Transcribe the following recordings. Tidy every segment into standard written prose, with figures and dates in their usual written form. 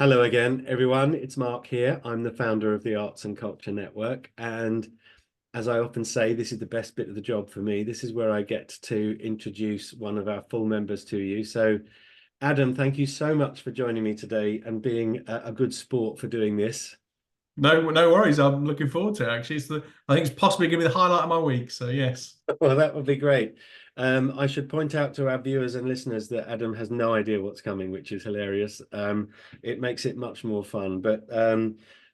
Hello again, everyone. It's Mark here. I'm the founder of the Arts and Culture Network. And as I often say, this is the best bit of the job for me. This is where I get to introduce one of our full members to you. So, Adam, thank you so much for joining me today and being a good sport for doing this. No worries. I'm looking forward to it. Actually, I think it's possibly going to be the highlight of my week. So yes, Well, that would be great. I should point out to our viewers and listeners that Adam has no idea what's coming, which is hilarious. It makes it much more fun. But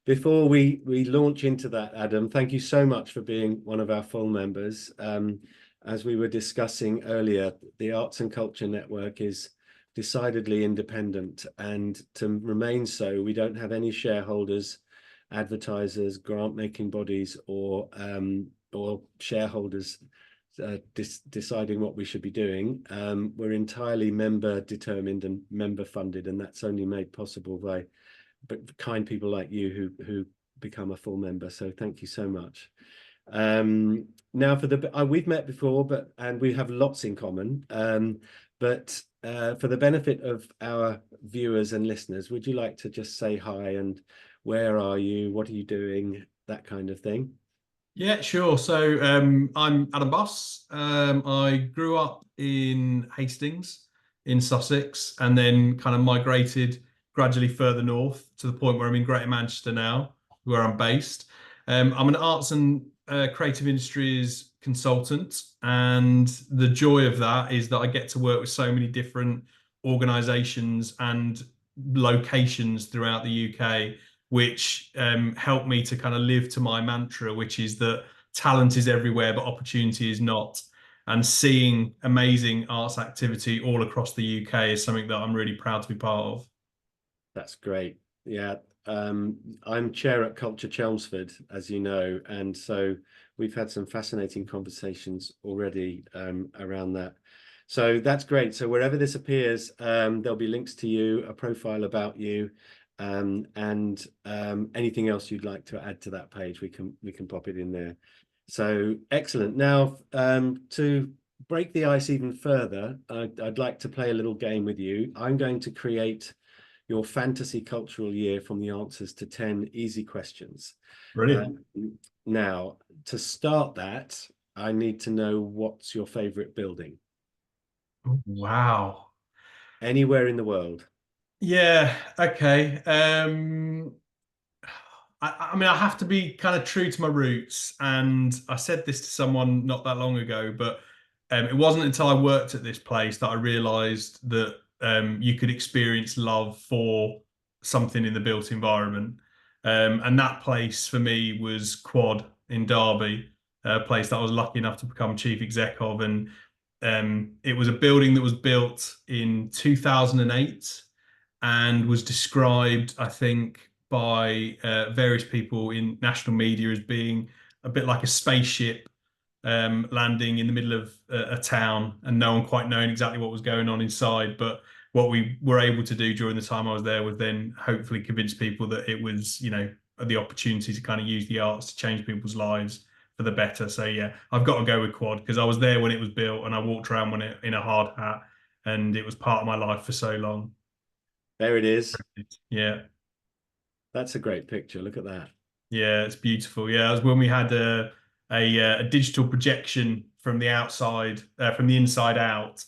before we launch into that, Adam, thank you so much for being one of our full members. As we were discussing earlier, the Arts and Culture Network is decidedly independent, and to remain so, we don't have any shareholders, advertisers, grant-making bodies, or shareholders deciding what we should be doing. We're entirely member determined and member funded, and that's only made possible by kind people like you who become a full member. So thank you so much. Now for we've met before, and we have lots in common. But for the benefit of our viewers and listeners, would you like to just say hi and where are you? What are you doing? That kind of thing. yeah, sure. So I'm Adam Boss. I grew up in Hastings in Sussex, and then kind of migrated gradually further north to the point where I'm in Greater Manchester now, where I'm based. I'm an arts and creative industries consultant, and the joy of that is that I get to work with so many different organisations and locations throughout the UK, which helped me to kind of live to my mantra, which is that talent is everywhere, but opportunity is not. And seeing amazing arts activity all across the UK is something that I'm really proud to be part of. That's great. Yeah. I'm chair at Culture Chelmsford, as you know, and so we've had some fascinating conversations already around that. So that's great. So wherever this appears, there'll be links to you, a profile about you, and anything else you'd like to add to that page, we can pop it in there. So excellent. Now, to break the ice even further, I'd like to play a little game with you. I'm going to create your fantasy cultural year from the answers to 10 easy questions. Brilliant. Um, Now, to start that, I need to know what's your favorite building Wow. anywhere in the world. Yeah. Okay. I mean, I have to be kind of true to my roots, and I said this to someone not that long ago, but it wasn't until I worked at this place that I realised that you could experience love for something in the built environment. And that place for me was Quad in Derby, a place that I was lucky enough to become chief exec of, and it was a building that was built in 2008 and was described, I think, by various people in national media as being a bit like a spaceship landing in the middle of a town and no one quite knowing exactly what was going on inside. But what we were able to do during the time I was there was then hopefully convince people that it was, the opportunity to kind of use the arts to change people's lives for the better. So yeah, I've got to go with Quad because I was there when it was built and I walked around when it in a hard hat and it was part of my life for so long. There it is. Yeah. That's a great picture. Look at that. Yeah, it's beautiful. Yeah, it was when we had a digital projection from the outside, from the inside out,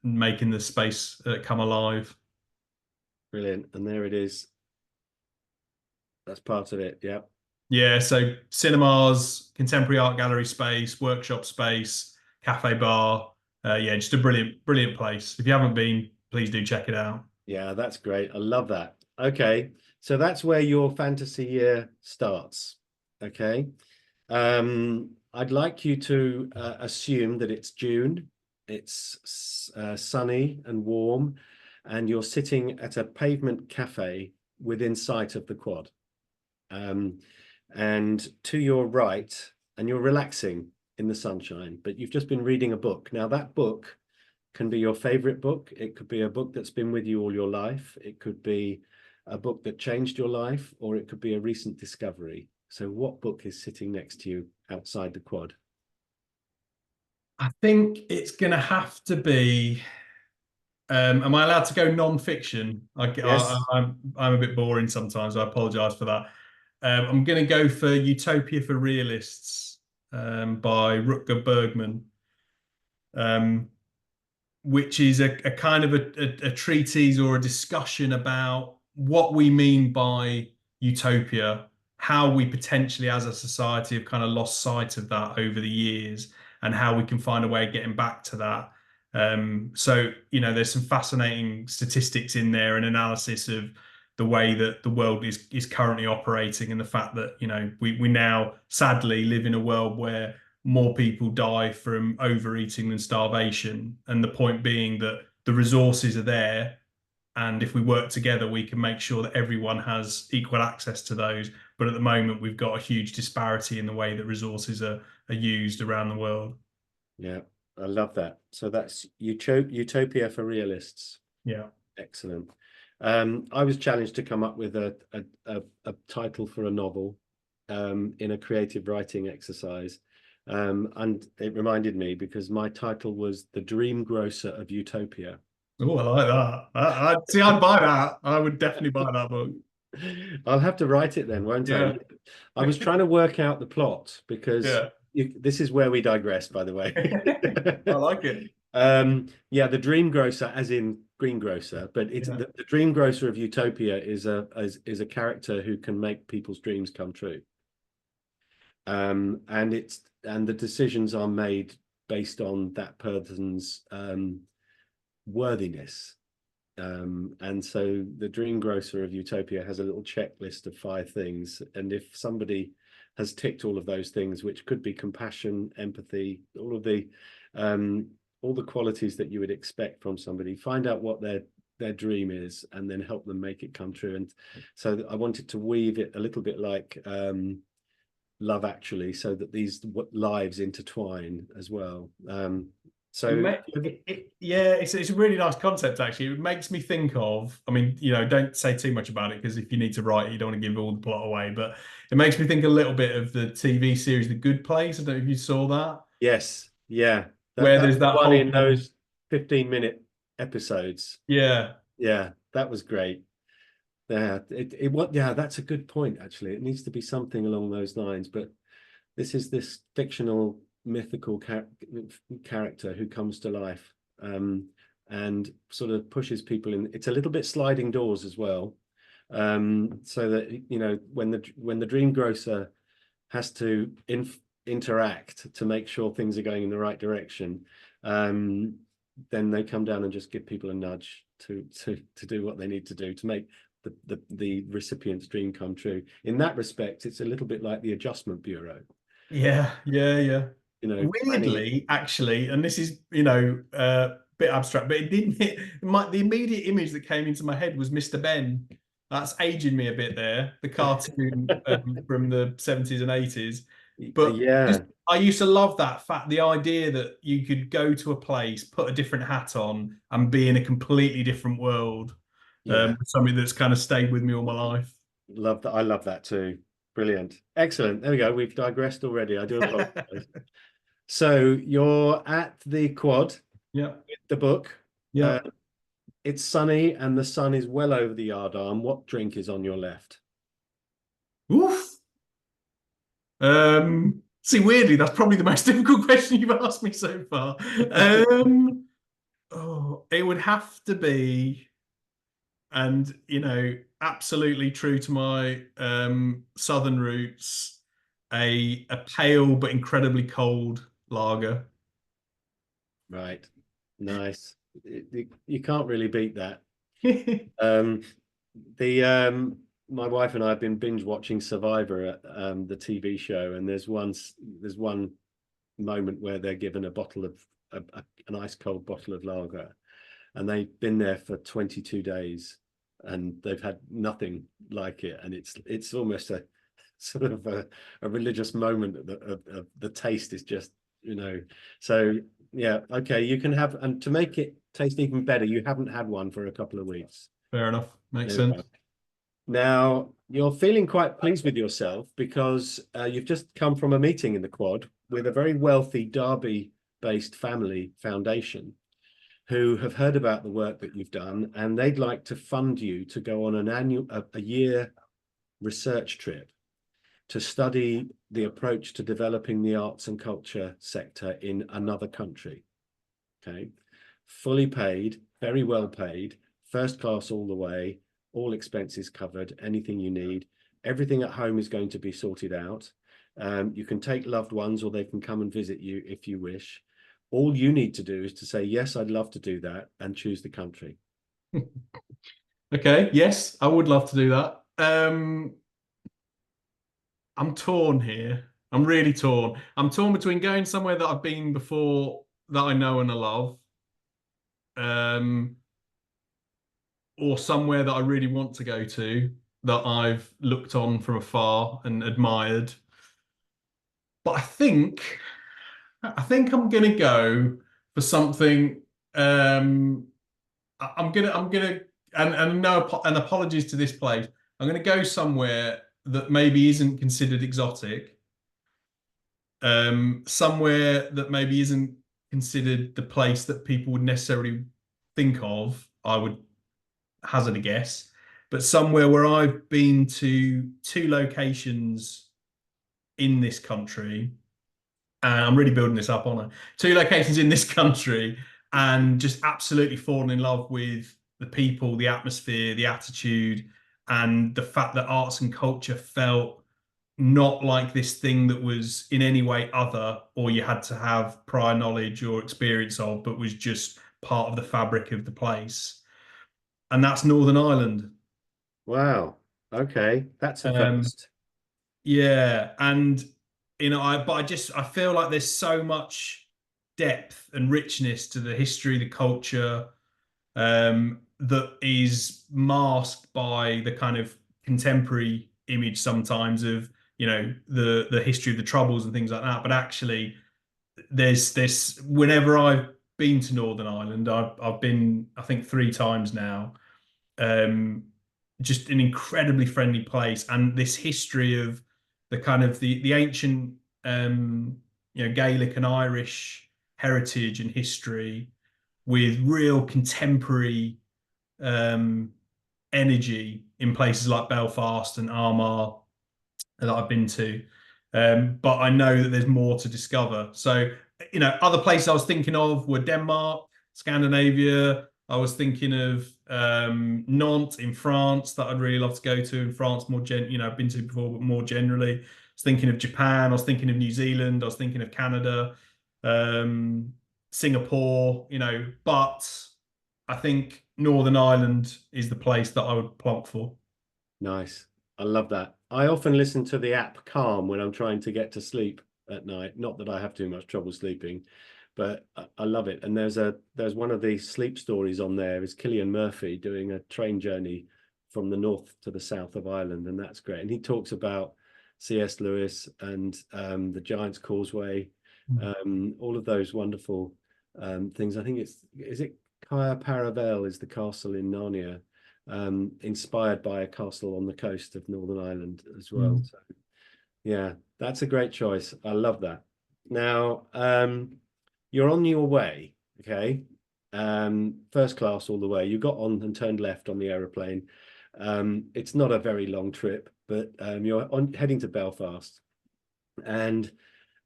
making the space come alive. Brilliant. And there it is. That's part of it. Yeah. Yeah, so cinemas, contemporary art gallery space, workshop space, cafe bar. Yeah, just a brilliant place. If you haven't been, please do check it out. Yeah, that's great. I love that. Okay. So that's where your fantasy year starts. Okay. I'd like you to assume that it's June, it's sunny and warm, and you're sitting at a pavement cafe within sight of the quad. Um, and to your right, and you're relaxing in the sunshine, but you've just been reading a book. Now, that book can be your favorite book. It could be a book that's been with you all your life. It could be a book that changed your life, or it could be a recent discovery. So what book is sitting next to you outside the quad? I think it's going to have to be. Am I allowed to go non-fiction? Yes. I'm a bit boring sometimes. I apologise for that. I'm going to go for Utopia for Realists by Rutger Bergman, um, which is a kind of a treatise or a discussion about what we mean by utopia, how we potentially, as a society, have kind of lost sight of that over the years, and how we can find a way of getting back to that. So, there's some fascinating statistics in there and analysis of the way that the world is currently operating, and the fact that, we now sadly live in a world where more people die from overeating than starvation. And the point being that the resources are there. And if we work together, we can make sure that everyone has equal access to those. But at the moment, we've got a huge disparity in the way that resources are used around the world. Yeah, I love that. So that's Utopia for Realists. Yeah. Excellent. I was challenged to come up with a title for a novel in a creative writing exercise. And it reminded me because my title was The Dream Grocer of Utopia. Oh, I like that. See, I'd buy that. I would definitely buy that book. I'll have to write it then, won't I? Yeah. I was trying to work out the plot because Yeah. this is where we digress, by the way. I like it. Yeah, the dream grocer, as in greengrocer, but it's Yeah. the dream grocer of Utopia is a character who can make people's dreams come true. And the decisions are made based on that person's worthiness. And so the dream grocer of Utopia has a little checklist of 5 things, and if somebody has ticked all of those things, which could be compassion, empathy, all the qualities that you would expect from somebody, find out what their dream is and then help them make it come true. And so I wanted to weave it a little bit like Love Actually, so that these lives intertwine as well. Yeah, it's a really nice concept, actually. It makes me think of, I mean, don't say too much about it, because if you need to write it, you don't want to give all the plot away, but it makes me think a little bit of the TV series The Good Place. I don't know if you saw that, Yes, yeah, where that's there's the that one whole in those 15-minute episodes. yeah, Yeah, that was great. Yeah, that's a good point, actually. It needs to be something along those lines, but this fictional mythical character who comes to life, and sort of pushes people in. It's a little bit sliding doors as well, so that when the dream grocer has to interact to make sure things are going in the right direction, then they come down and just give people a nudge to do what they need to do to make the recipient's dream come true. In that respect, it's a little bit like the Adjustment Bureau. yeah. Planning. Weirdly, actually, and this is, a bit abstract, but it didn't the immediate image that came into my head was Mr. Ben. That's aging me a bit there, the cartoon from the 70s and 80s. But just, Yeah, I used to love that fact, the idea that you could go to a place, put a different hat on, and be in a completely different world. yeah, Something that's kind of stayed with me all my life. love that. I love that too. Brilliant, excellent. There we go. We've digressed already. I do apologize. So you're at the quad, Yeah. the book. Yeah. It's sunny and the sun is well over the yard arm. What drink is on your left? Oof. See, weirdly, that's probably the most difficult question you've asked me so far. It would have to be, and absolutely true to my southern roots, a pale but incredibly cold lager. Right, nice. You can't really beat that. Um, the My wife and I have been binge watching Survivor, the TV show, and there's one moment where they're given a bottle of an ice cold bottle of lager, and they've been there for 22 days, and they've had nothing like it, and it's almost a sort of a religious moment. Of the taste is just, so yeah, okay, you can have, and to make it taste even better, you haven't had one for a couple of weeks. Fair enough. Makes There we sense. go. Now, you're feeling quite pleased with yourself because you've just come from a meeting in the quad with a very wealthy Derby-based family foundation. who have heard about the work that you've done, and they'd like to fund you to go on a year research trip to study the approach to developing the arts and culture sector in another country. Okay, fully paid, very well paid, first class all the way, all expenses covered, anything you need. Everything at home is going to be sorted out. You can take loved ones, or they can come and visit you if you wish. All you need to do is to say, yes, I'd love to do that, and choose the country. Okay, yes, I would love to do that. I'm torn here. I'm really torn. I'm torn between going somewhere that I've been before that I know and I love, um, or somewhere that I really want to go to that I've looked on from afar and admired. But I think I'm gonna go for something. I'm gonna and no and apologies to this place. I'm gonna go somewhere that maybe isn't considered exotic. Somewhere that maybe isn't considered the place that people would necessarily think of. I would hazard a guess, but somewhere where I've been to two locations in this country, and I'm really building this up on it. Two locations in this country, and just absolutely fallen in love with the people, the atmosphere, the attitude, and the fact that arts and culture felt not like this thing that was in any way other, or you had to have prior knowledge or experience of, but was just part of the fabric of the place. And that's Northern Ireland. Wow. Okay, that's a Um, first. yeah, and I feel like there's so much depth and richness to the history, the culture, that is masked by the kind of contemporary image sometimes of, the history of the Troubles and things like that. But actually, there's this. Whenever I've been to Northern Ireland, I've been, I think, 3 times now. Um, just an incredibly friendly place, and this history of the kind of the ancient, Gaelic and Irish heritage and history with real contemporary, um, energy in places like Belfast and Armagh that I've been to. But I know that there's more to discover. So, other places I was thinking of were Denmark, Scandinavia. I was thinking of, Nantes in France that I'd really love to go to in France I've been to before, but more generally. I was thinking of Japan. I was thinking of New Zealand. I was thinking of Canada, um, Singapore, but I think Northern Ireland is the place that I would plonk for. Nice. I love that. I often listen to the app Calm when I'm trying to get to sleep at night. Not that I have too much trouble sleeping, but I love it. And there's one of the sleep stories on there is Cillian Murphy doing a train journey from the north to the south of Ireland, and that's great. And he talks about C.S. Lewis and the Giant's Causeway, all of those wonderful things. I think is it Caer Paravel is the castle in Narnia, inspired by a castle on the coast of Northern Ireland as well. Mm. So yeah, that's a great choice. I love that. Now, you're on your way, okay? First class all the way. You got on and turned left on the aeroplane. It's not a very long trip, but you're heading to Belfast, and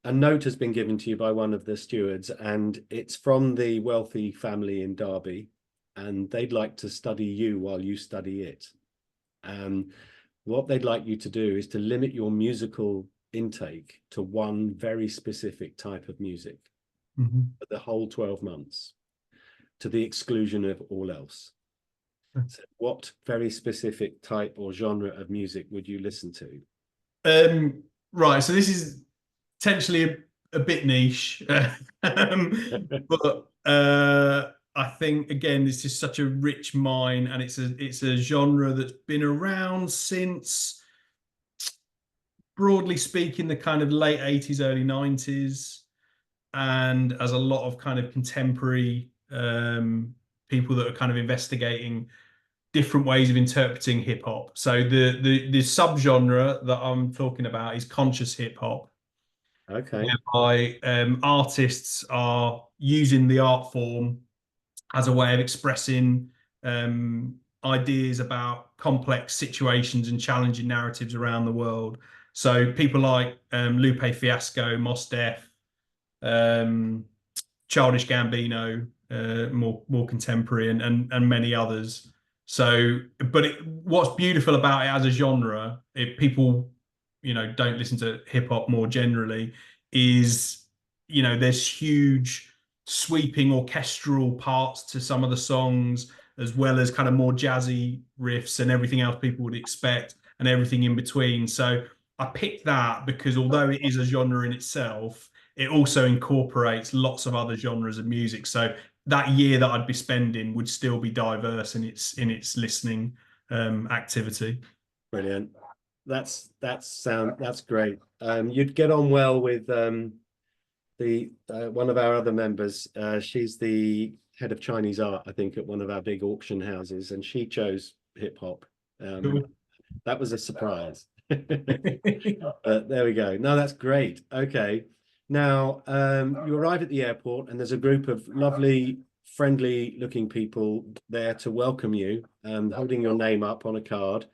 a note has been given to you by one of the stewards, and it's from the wealthy family in Derby, and they'd like to study you while you study it. What they'd like you to do is to limit your musical intake to one very specific type of music for the whole 12 months, to the exclusion of all else. So what very specific type or genre of music would you listen to? Right, so this is potentially a bit niche, but I think again this is such a rich mine, and it's a genre that's been around since, broadly speaking, the kind of late 80s, early 90s, and as a lot of kind of contemporary, people that are kind of investigating different ways of interpreting hip hop. So the subgenre that I'm talking about is conscious hip hop, Okay. whereby, artists are using the art form as a way of expressing ideas about complex situations and challenging narratives around the world. So people like Lupe Fiasco, Mos Def, um, Childish Gambino, more contemporary, and many others. So, but what's beautiful about it as a genre, if people, don't listen to hip hop more generally, is, there's huge sweeping orchestral parts to some of the songs, as well as kind of more jazzy riffs and everything else people would expect, and everything in between. So I picked that because although it is a genre in itself, it also incorporates lots of other genres of music. So that year that I'd be spending would still be diverse in its listening activity. Brilliant. That's great. You'd get on well with the one of our other members. She's the head of Chinese art, I think, at one of our big auction houses, and she chose hip hop. Cool. That was a surprise. But there we go. No, that's great. Okay. Now, you arrive at the airport, and there's a group of lovely, friendly-looking people there to welcome you, holding your name up on a card.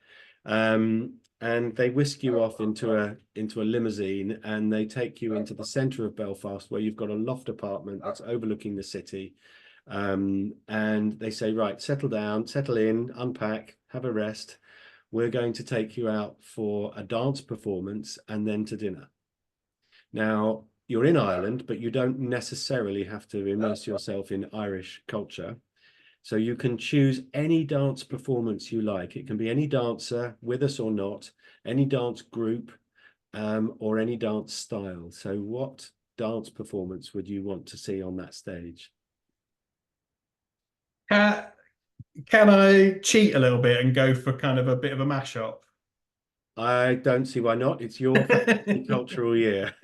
And they whisk you off into a limousine, and they take you into the centre of Belfast, where you've got a loft apartment that's overlooking the city. And they say, right, settle down, settle in, unpack, have a rest. We're going to take you out for a dance performance and then to dinner. Now, you're in Ireland, but you don't necessarily have to immerse yourself in Irish culture. So you can choose any dance performance you like. It can be any dancer, with us or not, any dance group, or any dance style. So what dance performance would you want to see on that stage? Can I cheat a little bit and go for kind of a bit of a mashup? I don't see why not. It's your cultural year.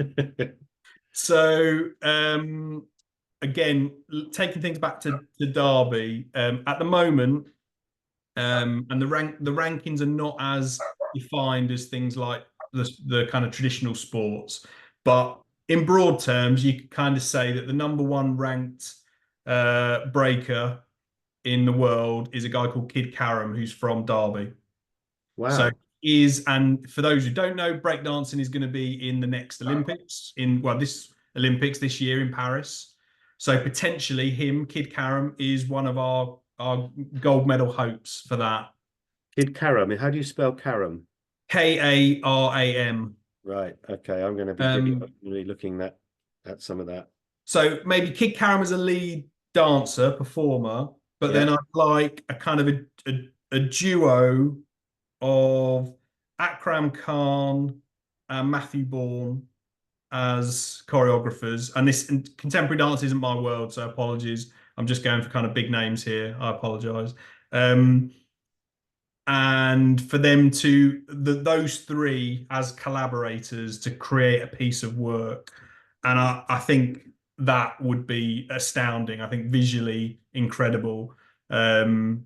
So again, taking things back to Derby, at the moment, and the rankings are not as defined as things like the kind of traditional sports, but in broad terms, you could kind of say that the number one ranked breaker in the world is a guy called Kid Karam, who's from Derby. So Wow. and for those who don't know, breakdancing is going to be in the next Olympics, this Olympics this year in Paris. So potentially him, Kid Karam, is one of our gold medal hopes for that. Kid Karam. How do you spell Karam? Karam. Right. Okay. I'm going to be really looking at some of that. So maybe Kid Karam as a lead dancer, performer, but then Yeah. I'd like a kind of a duo of Akram Khan and Matthew Bourne as choreographers. And contemporary dance isn't my world, so apologies. I'm just going for kind of big names here. I apologize. And for them those three as collaborators to create a piece of work. And I think that would be astounding. I think visually incredible. And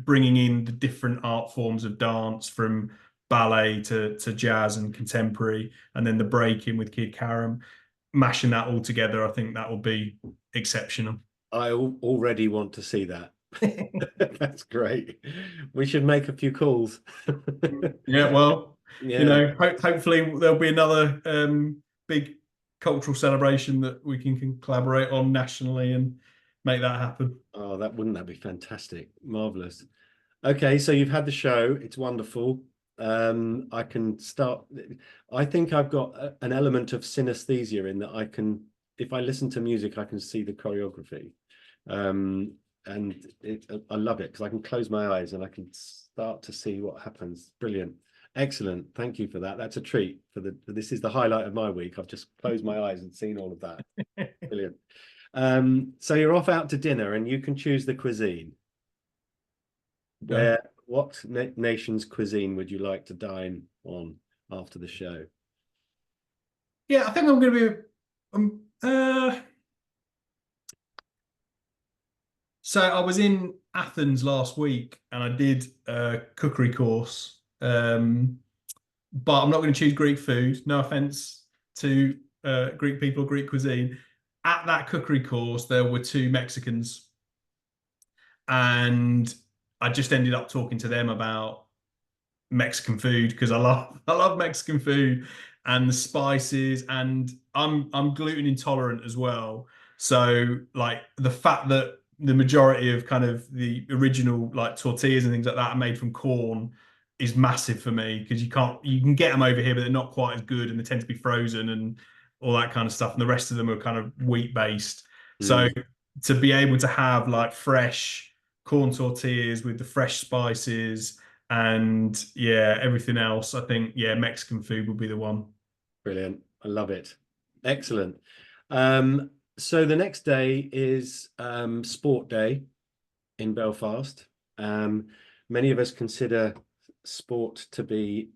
bringing in the different art forms of dance from ballet to jazz and contemporary, and then the breaking with Kid Karam, mashing that all together, I think that would be exceptional. I already want to see that. That's great. We should make a few calls. Yeah, well, Yeah. hopefully there'll be another big cultural celebration that we can collaborate on nationally and make that happen. Oh, wouldn't that be fantastic? Marvelous. Okay, so you've had the show. It's wonderful. I can start. I think I've got an element of synesthesia in that if I listen to music, I can see the choreography. And I love it because I can close my eyes and I can start to see what happens. Brilliant. Excellent. Thank you for that. That's a treat this is the highlight of my week. I've just closed my eyes and seen all of that. Brilliant. So you're off out to dinner and you can choose the cuisine. What nation's cuisine would you like to dine on after the show? Yeah, I think I'm going to be. So I was in Athens last week and I did a cookery course. But I'm not going to choose Greek food. No offense to Greek people, Greek cuisine. at that cookery course, there were two Mexicans, and I just ended up talking to them about Mexican food because I love Mexican food and the spices, and I'm gluten intolerant as well. So like the fact that the majority of kind of the original like tortillas and things like that are made from corn is massive for me because you can get them over here, but they're not quite as good and they tend to be frozen and all that kind of stuff. And the rest of them are kind of wheat based. So Mm, to be able to have like fresh corn tortillas with the fresh spices and yeah, everything else, I think, yeah, Mexican food would be the one. brilliant. I love it. Excellent. So the next day is sport day in Belfast. Many of us consider sport to be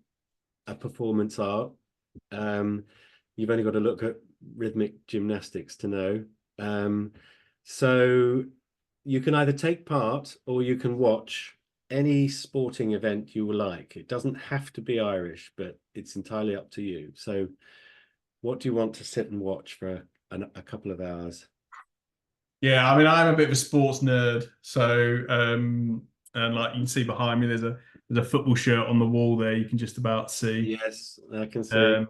a performance art. Um, you've only got to look at rhythmic gymnastics to know. So you can either take part or you can watch any sporting event you like. It doesn't have to be Irish, but it's entirely up to you. So what do you want to sit and watch for a couple of hours? Yeah, I mean, I'm a bit of a sports nerd, so and like you can see behind me, there's a football shirt on the wall there. You can just about see. Yes, I can see. Um,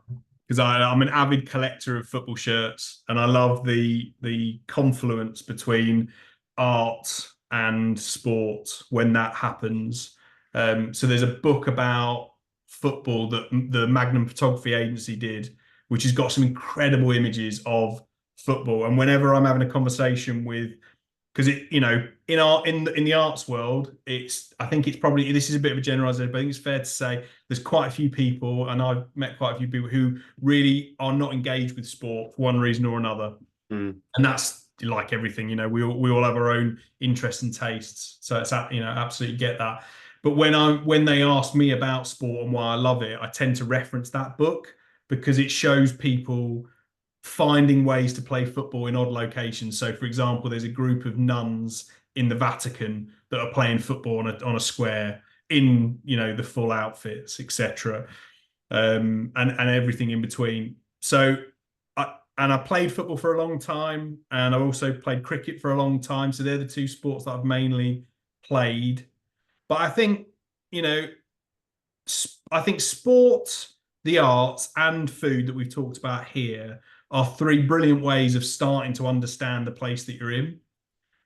because I'm an avid collector of football shirts, and I love the confluence between art and sport when that happens. So there's a book about football that the Magnum Photography Agency did, which has got some incredible images of football. And whenever I'm having a conversation with because it in art in the arts world it's I think it's probably this is a bit of a generalization but I think it's fair to say there's quite a few people and I've met quite a few people who really are not engaged with sport for one reason or another, Mm, and that's like everything, we all have our own interests and tastes, so it's absolutely get that. But when they ask me about sport and why I love it, I tend to reference that book because it shows people finding ways to play football in odd locations. So, for example, there's a group of nuns in the Vatican that are playing football on a square in the full outfits, etc., and everything in between. So, I played football for a long time, and I also played cricket for a long time. So they're the two sports that I've mainly played. But I think you know, I think sport, the arts, and food that we've talked about here are three brilliant ways of starting to understand the place that you're in.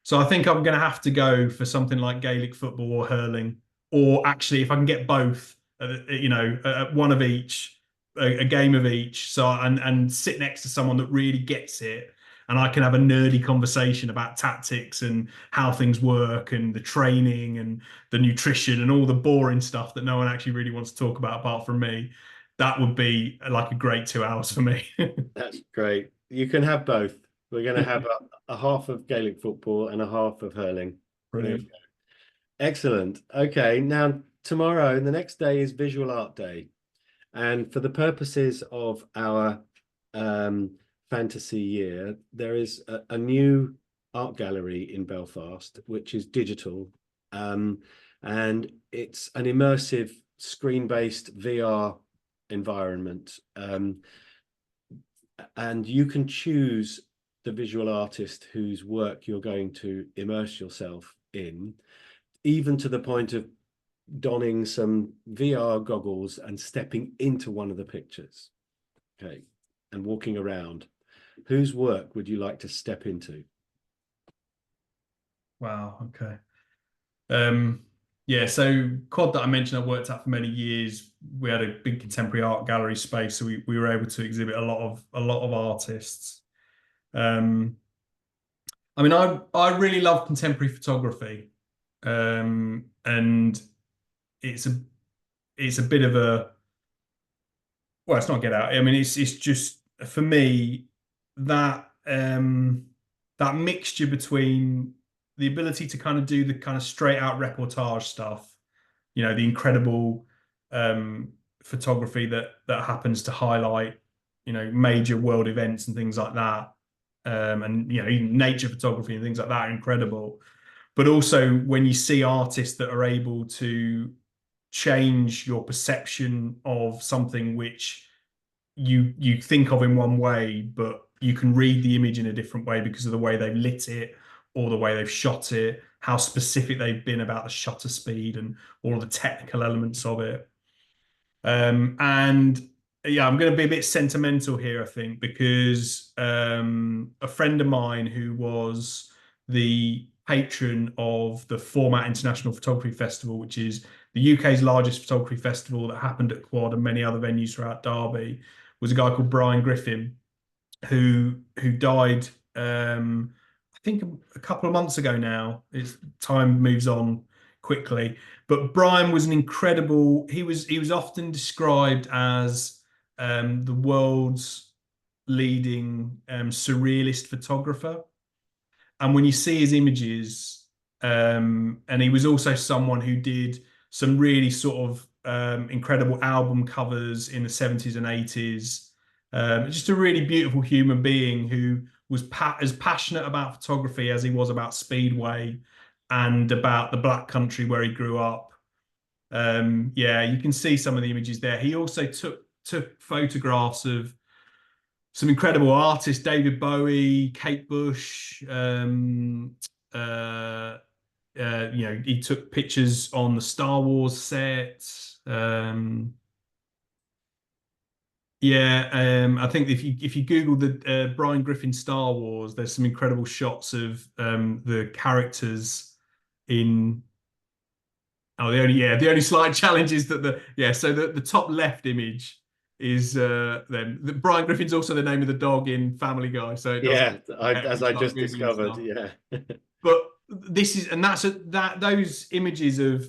So I think I'm going to have to go for something like Gaelic football or hurling, or actually, if I can get both, one of each, a game of each. So and sit next to someone that really gets it, and I can have a nerdy conversation about tactics and how things work and the training and the nutrition and all the boring stuff that no one actually really wants to talk about apart from me. That would be like a great 2 hours for me. that's great. You can have both. We're going to have a half of Gaelic football and a half of hurling. There we Brilliant. go. Excellent. Okay, now tomorrow, the next day is Visual Art Day. And for the purposes of our fantasy year, there is a new art gallery in Belfast, which is digital. And it's an immersive screen-based VR environment. And you can choose the visual artist whose work you're going to immerse yourself in, even to the point of donning some VR goggles and stepping into one of the pictures, okay, and walking around. Whose work would you like to step into? Wow. Okay. Um, yeah, so Quad that I mentioned I worked at for many years. We had a big contemporary art gallery space, so we were able to exhibit a lot of artists. Um, I mean, I really love contemporary photography, and it's a bit of a well, it's not get out. I mean, it's just for me that that mixture between the ability to kind of do the kind of straight out reportage stuff, the incredible um, photography that happens to highlight, major world events and things like that, and even nature photography and things like that are incredible. But also when you see artists that are able to change your perception of something which you think of in one way, but you can read the image in a different way because of the way they've lit it or the way they've shot it, how specific they've been about the shutter speed and all of the technical elements of it. And yeah, I'm going to be a bit sentimental here, I think, because a friend of mine who was the patron of the Format International Photography Festival, which is the UK's largest photography festival that happened at Quad and many other venues throughout Derby, was a guy called Brian Griffin, who died I think a couple of months ago now. It's time moves on quickly. But Brian was an incredible, he was often described as the world's leading surrealist photographer. And when you see his images, and he was also someone who did some really sort of incredible album covers in the 70s and 80s. Just a really beautiful human being who was as passionate about photography as he was about Speedway and about the Black Country where he grew up. Yeah, you can see some of the images there. He also took photographs of some incredible artists: David Bowie, Kate Bush. He took pictures on the Star Wars set. I think if you Google the Brian Griffin Star Wars, there's some incredible shots of the characters in. Oh, the only slight challenge is that so the top left image is them. Brian Griffin's also the name of the dog in Family Guy, so it doesn't. As I just discovered, yeah. But this is, and that those images of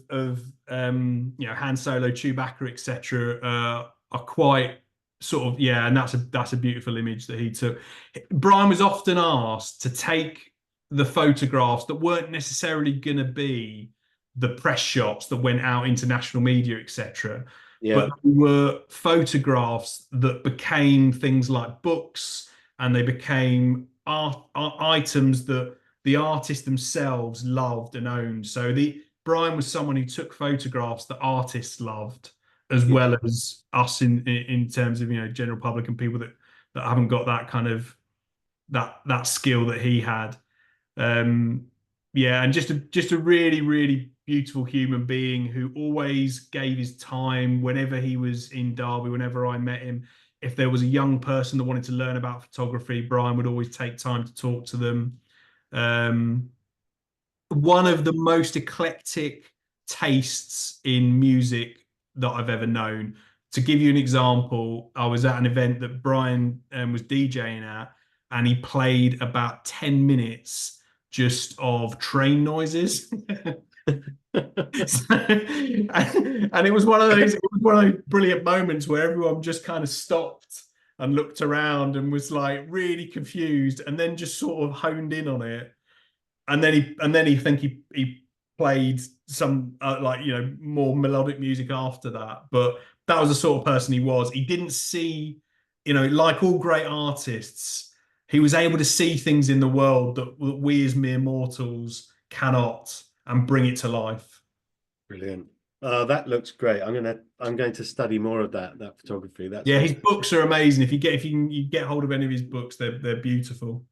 Han Solo, Chewbacca, etc. Are quite sort of, and that's a beautiful image that he took. Brian was often asked to take the photographs that weren't necessarily going to be the press shots that went out into national media, etc. But they were photographs that became things like books, and they became items that the artists themselves loved and owned. So Brian was someone who took photographs that artists loved, as well as us in terms of general public and people that haven't got that kind of that skill that he had. And just a really, really beautiful human being who always gave his time whenever he was in Derby. Whenever I met him, if there was a young person that wanted to learn about photography, Brian would always take time to talk to them. One of the most eclectic tastes in music that I've ever known. To give you an example, I was at an event that Brian was DJing at, and he played about 10 minutes just of train noises. And it was one of those brilliant moments where everyone just kind of stopped and looked around and was like really confused, and then just sort of honed in on it. And then he played some more melodic music after that. But that was the sort of person he was. He didn't see, like all great artists, he was able to see things in the world that we as mere mortals cannot, and bring it to life. Brilliant. That looks great. I'm going to study more of that photography. His books are amazing. If you get hold of any of his books, they're beautiful.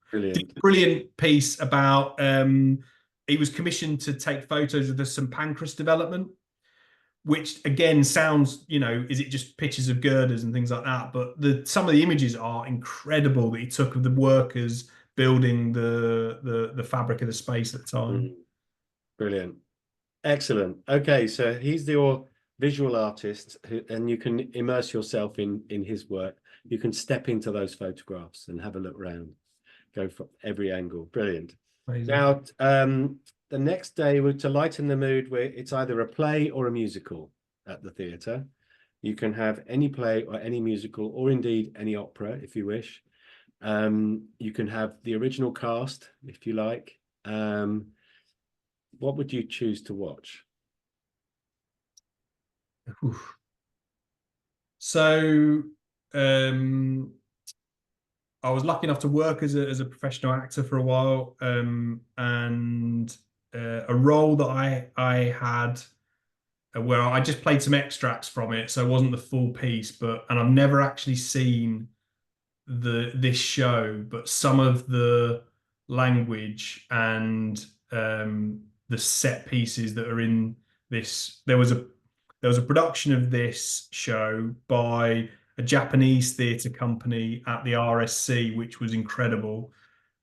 Brilliant piece about he was commissioned to take photos of the St Pancras development, which again sounds, is it just pictures of girders and things like that? But some of the images are incredible that he took of the workers building the fabric of the space at the time. Brilliant. Excellent. Okay, so he's your visual artist, and you can immerse yourself in his work. You can step into those photographs and have a look around, go from every angle. Brilliant. Amazing. Now, the next day, to lighten the mood, where it's either a play or a musical at the theatre. You can have any play or any musical, or indeed any opera if you wish. You can have the original cast if you like. What would you choose to watch? So I was lucky enough to work as a professional actor for a while, and a role that I had where I just played some extracts from it, so it wasn't the full piece. And I've never actually seen this show, but some of the language and the set pieces that are in this. There was a production of this show by a Japanese theatre company at the RSC, which was incredible.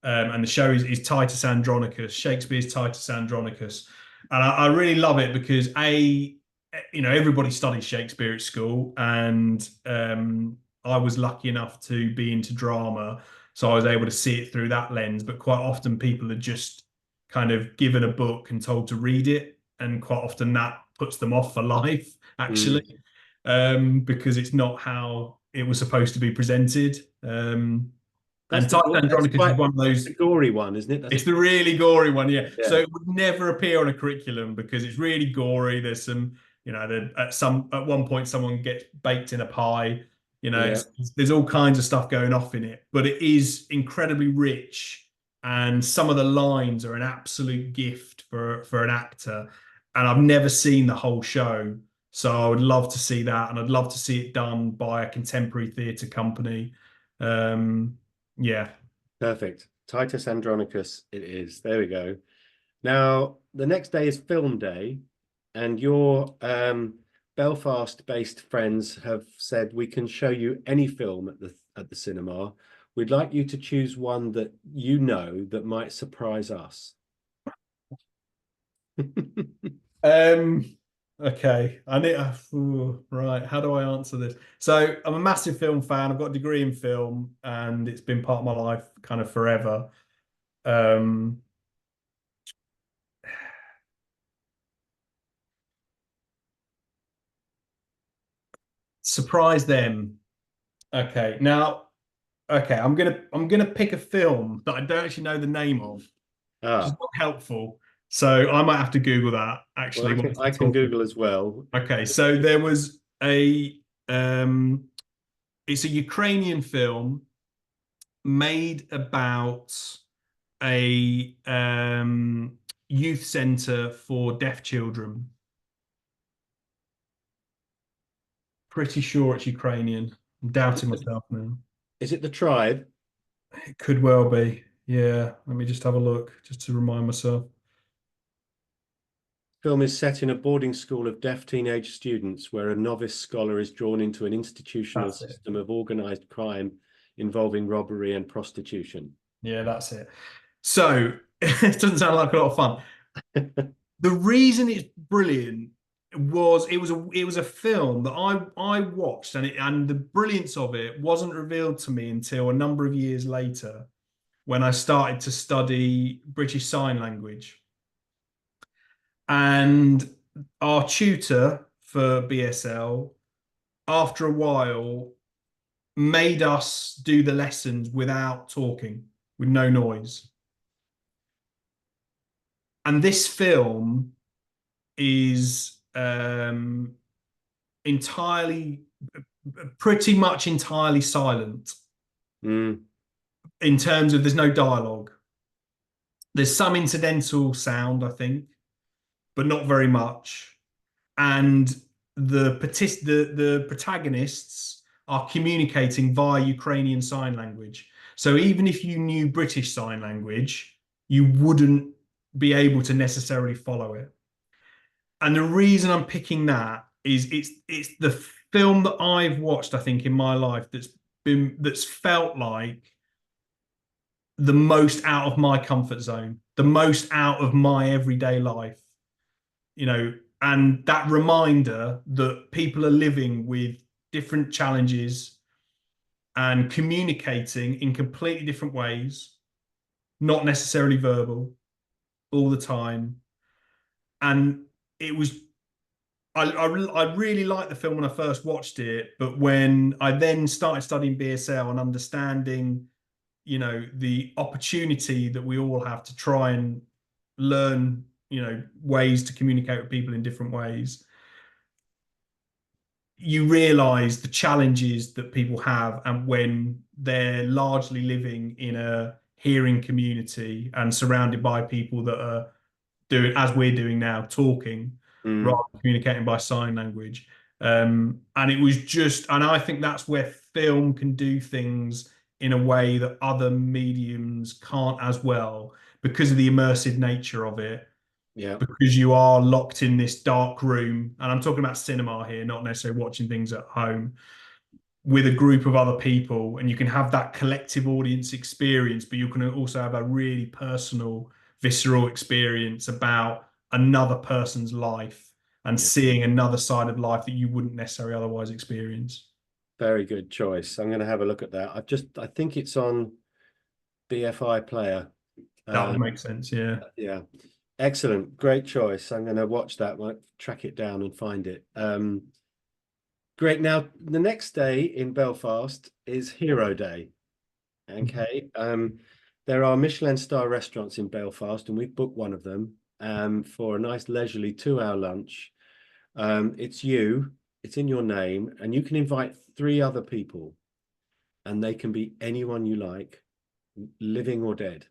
And the show is Titus Andronicus, Shakespeare's Titus Andronicus. And I really love it because everybody studies Shakespeare at school, and I was lucky enough to be into drama, so I was able to see it through that lens. But quite often, people are just kind of given a book and told to read it, and quite often that puts them off for life, actually, Mm. because it's not how it was supposed to be presented. And Titus That's Andronicus is quite one of the those. gory one, isn't it? It's the really gory one, yeah. So Yeah, it would never appear on a curriculum because it's really gory. There's some, at one point someone gets baked in a pie. yeah. There's all kinds of stuff going off in it, but it is incredibly rich, and some of the lines are an absolute gift for an actor. And I've never seen the whole show, so I would love to see that, and I'd love to see it done by a contemporary theatre company. Yeah. Perfect. Titus Andronicus, it is. There we go. Now, the next day is film day, and your Belfast-based friends have said we can show you any film at the cinema. We'd like you to choose one that you know that might surprise us. Okay. I need right. How do I answer this? So I'm a massive film fan. I've got a degree in film, and it's been part of my life kind of forever. Um, Surprise them. Okay. Now, okay, I'm gonna pick a film that I don't actually know the name of, which is Ah, not helpful. So I might have to Google that well, actually while I we're can talking. Google as well. Okay, so there was it's a Ukrainian film made about a youth center for deaf children. Pretty sure it's Ukrainian. I'm doubting myself now. Is it The Tribe? It could well be. Yeah, let me just have a look just to remind myself. Film is set in a boarding school of deaf teenage students where a novice scholar is drawn into an institutional That's it. system of organized crime involving robbery and prostitution. Yeah, that's it. So it doesn't sound like a lot of fun. The reason it's brilliant was it was a film that I watched, and the brilliance of it wasn't revealed to me until a number of years later when I started to study British Sign Language. And our tutor for BSL, after a while, made us do the lessons without talking, with no noise. And this film is entirely, pretty much entirely silent Mm. in terms of there's no dialogue. There's some incidental sound, I think, but not very much. And the protagonists are communicating via Ukrainian Sign Language. So even if you knew British Sign Language, you wouldn't be able to necessarily follow it. And the reason I'm picking that is it's the film that I've watched, I think, in my life that's felt like the most out of my comfort zone, the most out of my everyday life, and that reminder that people are living with different challenges and communicating in completely different ways, not necessarily verbal all the time. And it was I really liked the film when I first watched it, but when I then started studying BSL and understanding, the opportunity that we all have to try and learn, ways to communicate with people in different ways, you realize the challenges that people have, and when they're largely living in a hearing community and surrounded by people that are doing, as we're doing now, talking Mm. rather than communicating by sign language. And it was just, and I think that's where film can do things in a way that other mediums can't as well because of the immersive nature of it, Yeah. because you are locked in this dark room. And I'm talking about cinema here, not necessarily watching things at home with a group of other people, and you can have that collective audience experience, but you can also have a really personal, visceral experience about another person's life and Yeah. seeing another side of life that you wouldn't necessarily otherwise experience. Very good choice. I'm going to have a look at that. I think it's on BFI Player. That would Uh, make sense, yeah. yeah. Excellent. Great choice. I'm going to watch that, might track it down and find it. Great. Now, the next day in Belfast is Hero Day. Okay. There are Michelin star restaurants in Belfast, and we've booked one of them for a nice leisurely 2-hour lunch. It's in your name, and you can invite 3 other people, and they can be anyone you like, living or dead.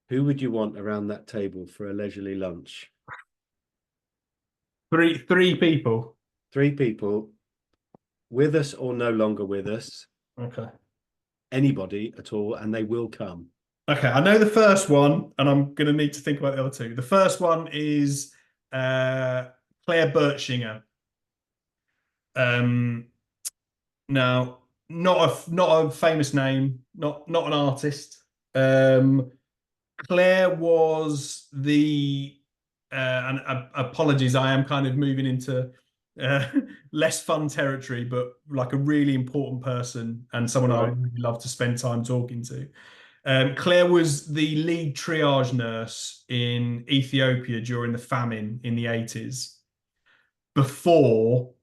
Who would you want around that table for a leisurely lunch? Three people. 3 people, with us or no longer with us, Okay. anybody at all, and they will come. Okay, I know the first one, and I'm going to need to think about the other two. The first one is Claire Birchinger. Um, Now, not a famous name, not an artist. Claire was the and apologies, I am kind of moving into uh, less fun territory, but like a really important person and someone I Right. would really love to spend time talking to. Claire was the lead triage nurse in Ethiopia during the famine in the 80s, before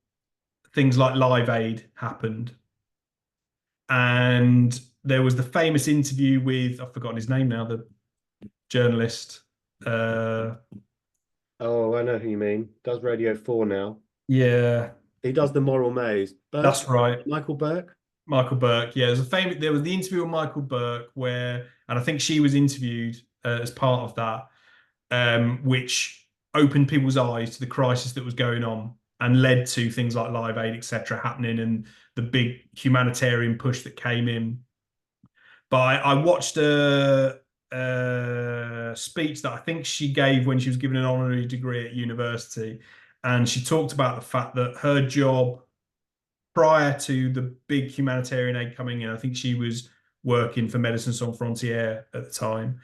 things like Live Aid happened. And there was the famous interview with, I've forgotten his name now, the journalist. Uh, Oh, I know who you mean. Does Radio 4 now. yeah, He does the Moral Maze. Burke? that's right. Michael Burke? Michael Burke. Yeah, there was the interview with Michael Burke where, and I think she was interviewed as part of that, which opened people's eyes to the crisis that was going on and led to things like Live Aid, etc., happening and the big humanitarian push that came in. But I watched a speech that I think she gave when she was given an honorary degree at university, and she talked about the fact that her job prior to the big humanitarian aid coming in, I think she was working for Médecins Sans Frontières at the time,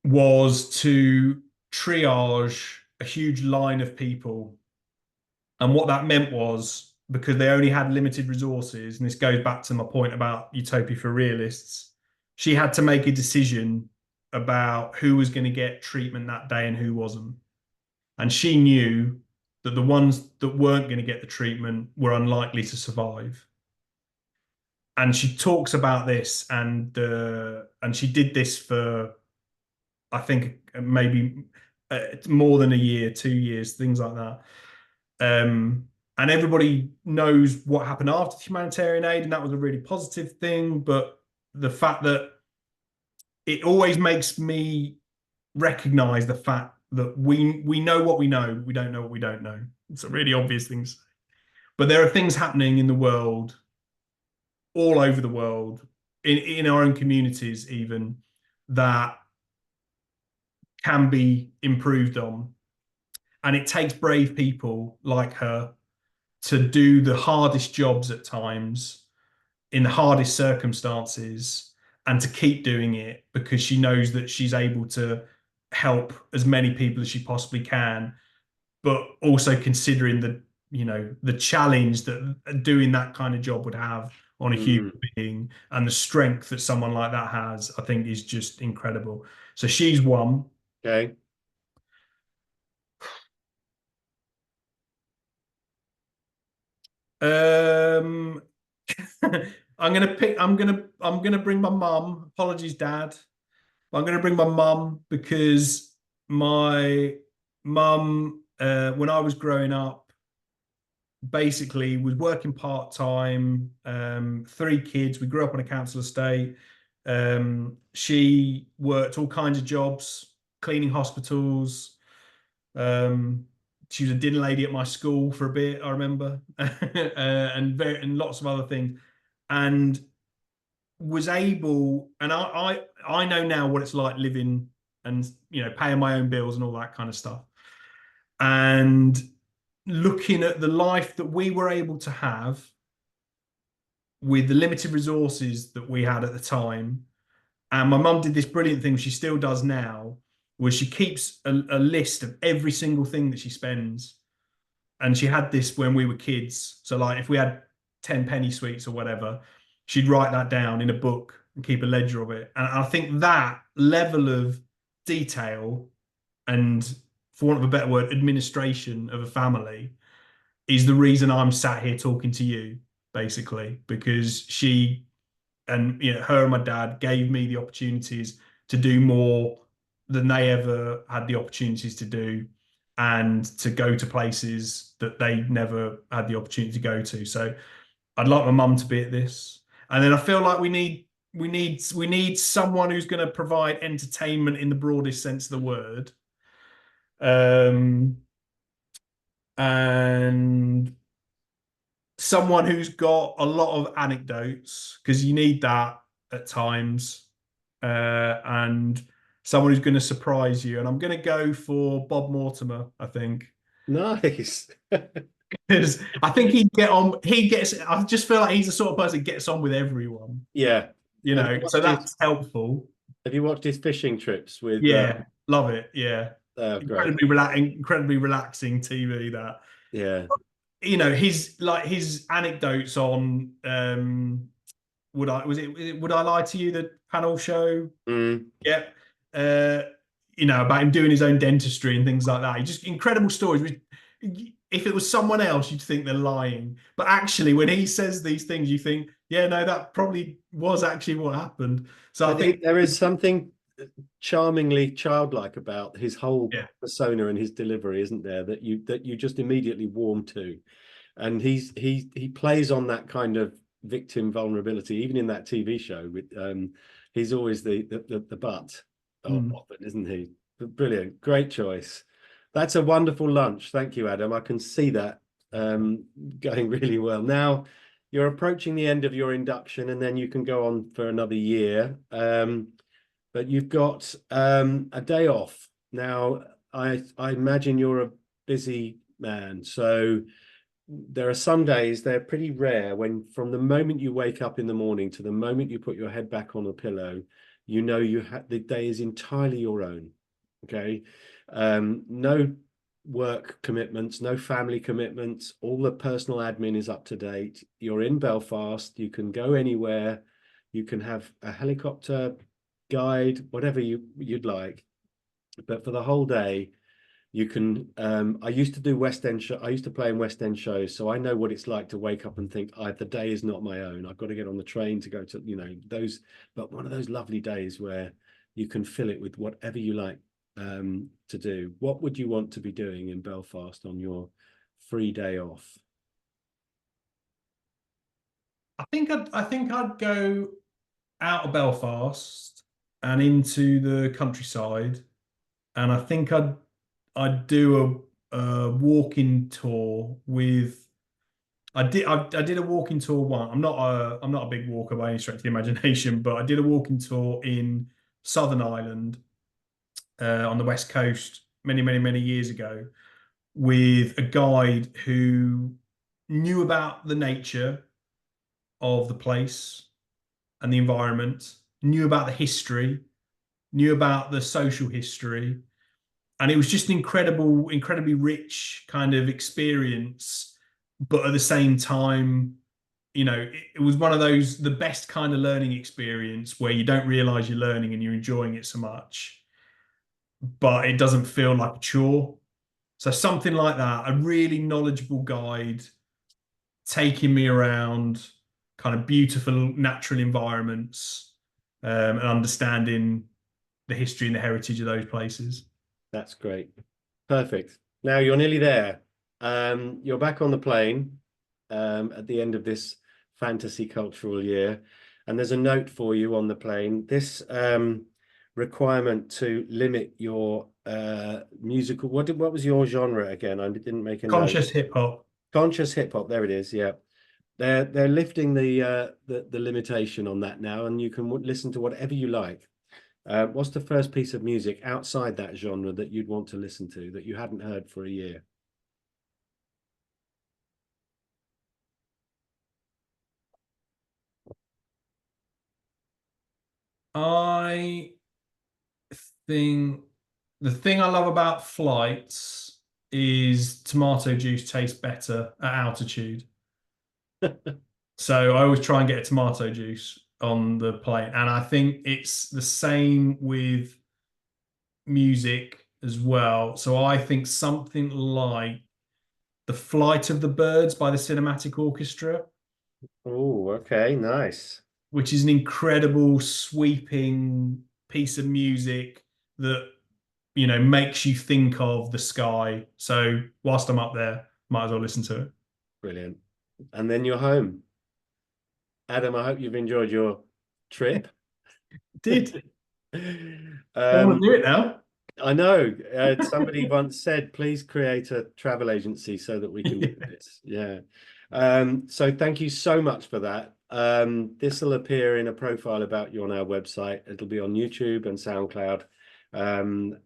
was to triage a huge line of people. And what that meant was, because they only had limited resources, and this goes back to my point about utopia for realists, she had to make a decision about who was going to get treatment that day and who wasn't. And she knew that the ones that weren't going to get the treatment were unlikely to survive. And she talks about this, and she did this for, I think, maybe more than a year, 2 years, things like that. And everybody knows what happened after humanitarian aid, and that was a really positive thing. But the fact that it always makes me recognize the fact that we know what we know, we don't know what we don't know. It's a really obvious thing to say. But there are things happening in the world, all over the world, in our own communities even, that can be improved on. And it takes brave people like her to do the hardest jobs at times in the hardest circumstances, and to keep doing it because she knows that she's able to help as many people as she possibly can, but also considering the challenge that doing that kind of job would have on a human Mm. being, and the strength that someone like that has, I think, is just incredible. So she's one. Okay. um I'm gonna bring my mum. Apologies, Dad. But I'm gonna bring my mum because my mum, when I was growing up, basically was working part-time, 3 kids. We grew up on a council estate. She worked all kinds of jobs, cleaning hospitals. Um, she was a dinner lady at my school for a bit, I remember, and lots of other things. and was able, and I know now what it's like living and, you know, paying my own bills and all that kind of stuff. And looking at the life that we were able to have with the limited resources that we had at the time. And my mum did this brilliant thing, she still does now, where she keeps a list of every single thing that she spends. And she had this when we were kids. So, like, if we had 10 penny sweets or whatever, she'd write that down in a book and keep a ledger of it. And I think that level of detail and, for want of a better word, administration of a family is the reason I'm sat here talking to you, basically, because she and, you know, her and my dad gave me the opportunities to do more than they ever had the opportunities to do, and to go to places that they never had the opportunity to go to. So I'd like my mum to be at this. And then I feel like we need someone who's going to provide entertainment in the broadest sense of the word. And someone who's got a lot of anecdotes, because you need that at times, and someone who's going to surprise you. And I'm going to go for Bob Mortimer, I think, Nice. because I think he'd get on. He gets. I just feel like he's the sort of person that gets on with everyone, Yeah. you Have you know. So watched his, that's helpful. have you watched his fishing trips with Yeah, love it. Yeah, oh great. incredibly relaxing TV. That, Yeah. you know, his anecdotes on Would I Lie to You, the panel show? Mm. Yep. Uh, you know, about him doing his own dentistry and things like that. He just incredible stories. If it was someone else, you'd think they're lying. But actually, when he says these things, you think, yeah, no, that probably was actually what happened. So I think, There is something charmingly childlike about his whole yeah, persona and his delivery, isn't there? That you just immediately warm to. And he plays on that kind of victim vulnerability, even in that TV show. With he's always the butt of mm. it, isn't he? Brilliant, great choice. That's a wonderful lunch. Thank you, Adam. I can see that going really well. Now you're approaching the end of your induction, and then you can go on for another year. But you've got a day off now. I imagine you're a busy man, so there are some days, they're pretty rare, when from the moment you wake up in the morning to the moment you put your head back on the pillow, you know the day is entirely your own. Okay. No work commitments, no family commitments, all the personal admin is up to date. You're in Belfast, you can go anywhere, you can have a helicopter guide, whatever you'd like, but for the whole day you can I used to do West End show. I used to play in West End shows, so I know what it's like to wake up and think, the day is not my own. I've got to get on the train to go to, you know, those, but one of those lovely days where you can fill it with whatever you like to do. What would you want to be doing in Belfast on your free day off? I think I'd go out of Belfast and into the countryside, and I think I'd do a walking tour with. I did a walking tour one. I'm not a big walker by any stretch of the imagination, but I did a walking tour in Southern Ireland, on the West Coast, many years ago, with a guide who knew about the nature of the place and the environment, knew about the history, knew about the social history, and it was just an incredibly rich kind of experience. But at the same time, you know, it was one of those, the best kind of learning experience where you don't realize you're learning and you're enjoying it so much, but it doesn't feel like a chore. So something like that, a really knowledgeable guide taking me around kind of beautiful natural environments, and understanding the history and the heritage of those places. That's great. Perfect. Now you're nearly there. You're back on the plane at the end of this fantasy cultural year, and there's a note for you on the plane. This requirement to limit your musical. What was your genre again? I didn't make a note. Conscious hip hop. Conscious hip hop. There it is. Yeah. They're lifting the limitation on that now, and you can listen to whatever you like. What's the first piece of music outside that genre that you'd want to listen to that you hadn't heard for a year? I think the thing I love about flights is tomato juice tastes better at altitude. So I always try and get a tomato juice on the plane. And I think it's the same with music as well. So I think something like The Flight of the Birds by the Cinematic Orchestra, Oh, okay, nice. which is an incredible sweeping piece of music that makes you think of the sky. So whilst I'm up there, might as well listen to it. Brilliant. And then you're home. Adam, I hope you've enjoyed your trip. Did I want Um, to do it now? I know. Somebody once said, please create a travel agency so that we can do this. Yeah. So thank you so much for that. This will appear in a profile about you on our website. It'll be on YouTube and SoundCloud.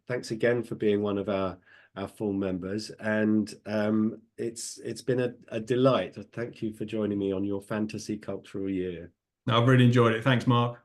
Thanks again for being one of our full members. And it's been a delight. Thank you for joining me on your fantasy cultural year. No, I've really enjoyed it. Thanks, Mark.